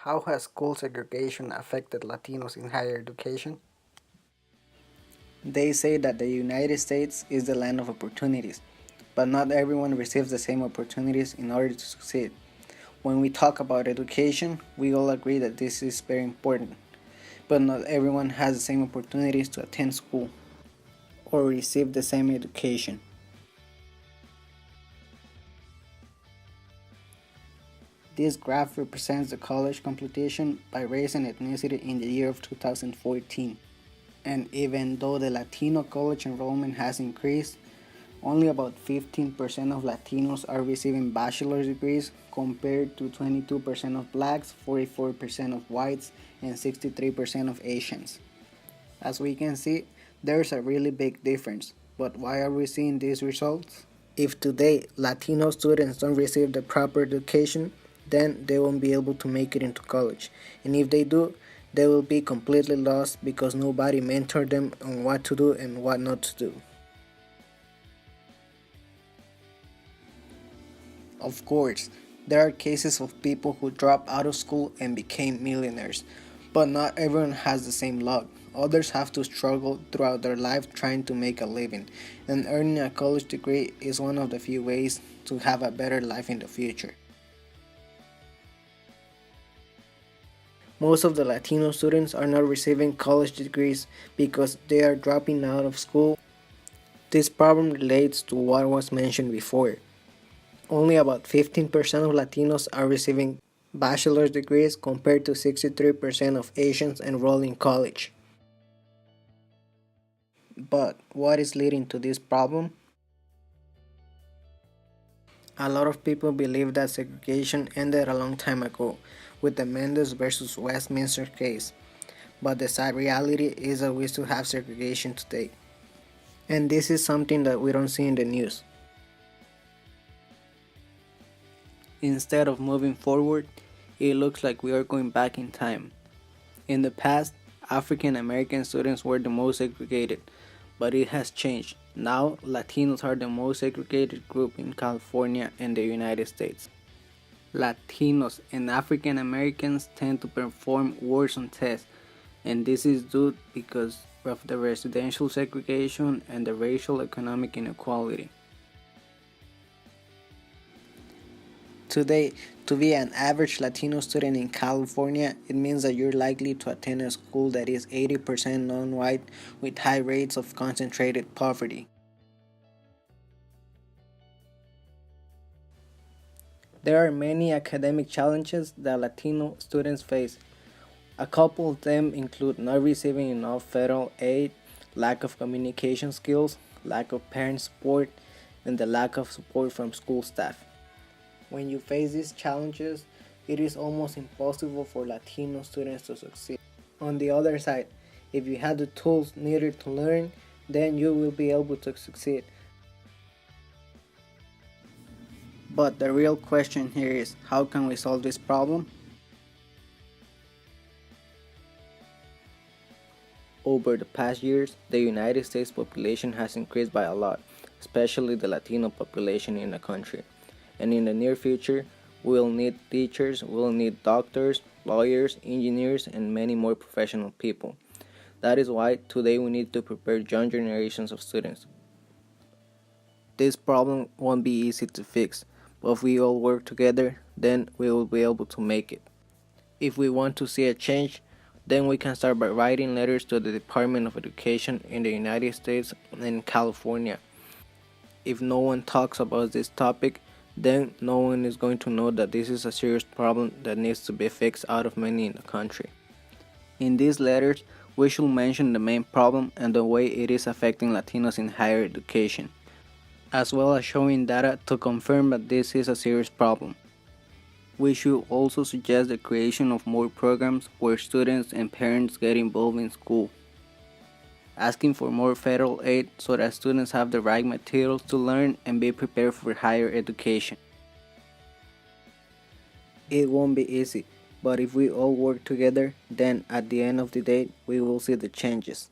How has school segregation affected Latinos in higher education? They say that the United States is the land of opportunities, but not everyone receives the same opportunities in order to succeed. When we talk about education, we all agree that this is very important, but not everyone has the same opportunities to attend school or receive the same education. This graph represents the college competition by race and ethnicity in the year of 2014. And even though the Latino college enrollment has increased, only about 15% of Latinos are receiving bachelor's degrees compared to 22% of blacks, 44% of whites, and 63% of Asians. As we can see, there's a really big difference. But why are we seeing these results? If today Latino students don't receive the proper education, then they won't be able to make it into college. And if they do, they will be completely lost because nobody mentored them on what to do and what not to do. Of course, there are cases of people who dropped out of school and became millionaires, but not everyone has the same luck. Others have to struggle throughout their life trying to make a living, and earning a college degree is one of the few ways to have a better life in the future. Most of the Latino students are not receiving college degrees because they are dropping out of school. This problem relates to what was mentioned before. Only about 15% of Latinos are receiving bachelor's degrees compared to 63% of Asians enrolled in college. But what is leading to this problem? A lot of people believe that segregation ended a long time ago with the Mendes versus Westminster case, but the sad reality is that we still have segregation today. And this is something that we don't see in the news. Instead of moving forward, it looks like we are going back in time. In the past, African American students were the most segregated, but it has changed. Now, Latinos are the most segregated group in California and the United States. Latinos and African Americans tend to perform worse on tests, and this is due because of the residential segregation and the racial economic inequality. Today, to be an average Latino student in California, it means that you're likely to attend a school that is 80% non white with high rates of concentrated poverty. There are many academic challenges that Latino students face. A couple of them include not receiving enough federal aid, lack of communication skills, lack of parent support, and the lack of support from school staff. When you face these challenges, it is almost impossible for Latino students to succeed. On the other side, if you have the tools needed to learn, then you will be able to succeed. But the real question here is, how can we solve this problem? Over the past years, the United States population has increased by a lot, especially the Latino population in the country. And in the near future, we'll need teachers, we'll need doctors, lawyers, engineers, and many more professional people. That is why today we need to prepare young generations of students. This problem won't be easy to fix, but if we all work together, then we will be able to make it. If we want to see a change, then we can start by writing letters to the Department of Education in the United States and California. If no one talks about this topic, then no one is going to know that this is a serious problem that needs to be fixed out of many in the country. In these letters, we should mention the main problem and the way it is affecting Latinos in higher education, as well as showing data to confirm that this is a serious problem. We should also suggest the creation of more programs where students and parents get involved in school, asking for more federal aid so that students have the right materials to learn and be prepared for higher education. It won't be easy, but if we all work together, then at the end of the day, we will see the changes.